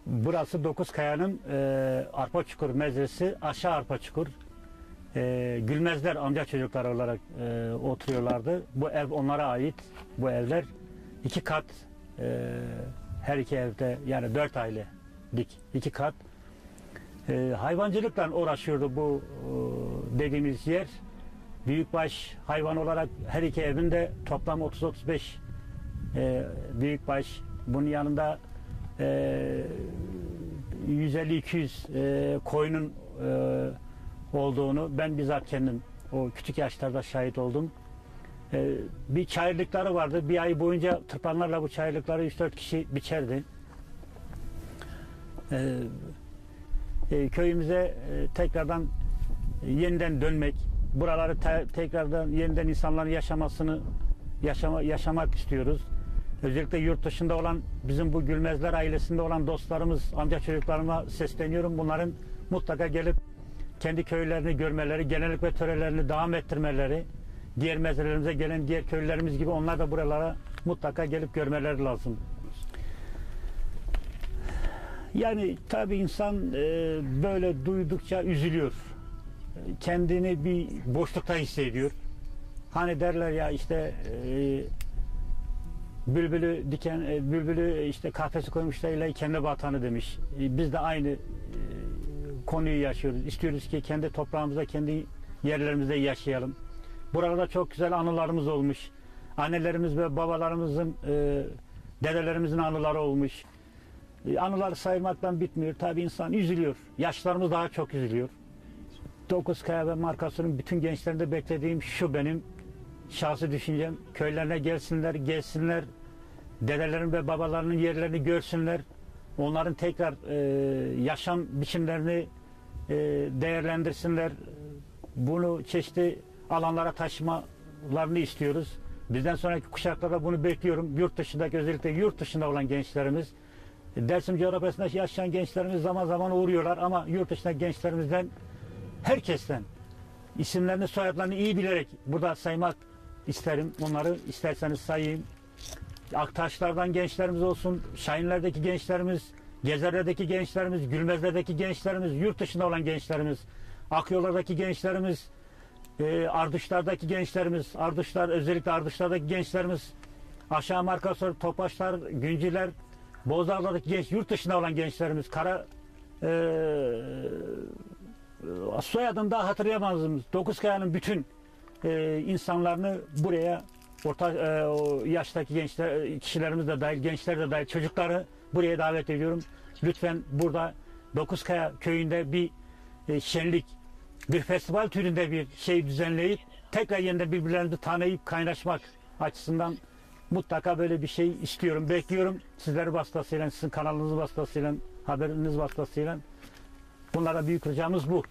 Burası Dokuzkaya'nın Arpaçukur mezresi, aşağı Arpaçukur. Gülmezler amca çocukları olarak oturuyorlardı. Bu ev onlara ait. Bu evler 2 kat, her iki evde yani 4 ailelik 2 kat. Hayvancılıkla uğraşıyordu bu dediğimiz yer. Büyükbaş hayvan olarak her iki evinde toplam 30-35 büyükbaş. Bunun yanında 150-200 koyunun olduğunu ben bizzat kendim o küçük yaşlarda şahit oldum. Bir çayırlıkları vardı. Bir ay boyunca tırpanlarla bu çayırlıkları 3-4 kişi biçerdi. Köyümüze tekrardan yeniden dönmek, buraları tekrardan yeniden insanların yaşamak istiyoruz. Özellikle yurt dışında olan bizim bu Gülmezler ailesinde olan dostlarımız, amca çocuklarıma sesleniyorum. Bunların mutlaka gelip kendi köylerini görmeleri, gelenek ve törelerini devam ettirmeleri, diğer mezrelerimize gelen diğer köylerimiz gibi onlar da buralara mutlaka gelip görmeleri lazım. Yani tabii insan böyle duydukça üzülüyor. Kendini bir boşlukta hissediyor. Hani derler ya işte bülbülü işte kafesi koymuşlarıyla kendi vatanı demiş. Biz de aynı konuyu yaşıyoruz. İstiyoruz ki kendi toprağımızda, kendi yerlerimizde yaşayalım. Buralarda çok güzel anılarımız olmuş. Annelerimiz ve babalarımızın, dedelerimizin anıları olmuş. Anıları saymaktan bitmiyor. Tabii insan üzülüyor. Yaşlarımız daha çok üzülüyor. Dokuzkaya ve markasının bütün gençlerinde beklediğim şu benim şahsi düşüncem. Köylerine gelsinler, gezsinler. Dedelerin ve babalarının yerlerini görsünler. Onların tekrar yaşam biçimlerini değerlendirsinler. Bunu çeşitli alanlara taşımalarını istiyoruz. Bizden sonraki kuşaklarda bunu bekliyorum. Yurt dışındaki, özellikle yurt dışında olan gençlerimiz, Dersim coğrafyasında yaşayan gençlerimiz zaman zaman uğruyorlar ama yurt dışındaki gençlerimizden, herkesten isimlerini, soyadlarını iyi bilerek burada saymak isterim. Onları isterseniz sayayım. Aktaşlardan gençlerimiz olsun, Şahinler'deki gençlerimiz, Gezerler'deki gençlerimiz, Gülmezler'deki gençlerimiz, yurt dışında olan gençlerimiz, Akyollar'daki gençlerimiz, Ardışlar'daki gençlerimiz, özellikle Ardışlar'daki gençlerimiz, aşağı Markasör, Topaşlar, Günciler, Bozdağlar'daki yurt dışında olan gençlerimiz, soyadını daha hatırlayamazsınız. Dokuzkaya'nın bütün insanlarını buraya, o yaştaki gençler, kişilerimiz de dahil, gençler de dahil, çocukları buraya davet ediyorum. Lütfen burada Dokuzkaya köyünde bir şenlik, bir festival türünde bir şey düzenleyip tekrar yeniden birbirlerini tanıyıp kaynaşmak açısından mutlaka böyle bir şey istiyorum, bekliyorum. Sizler vasıtasıyla, sizin kanalınız vasıtasıyla, haberiniz vasıtasıyla bunlara büyük ricamız bu.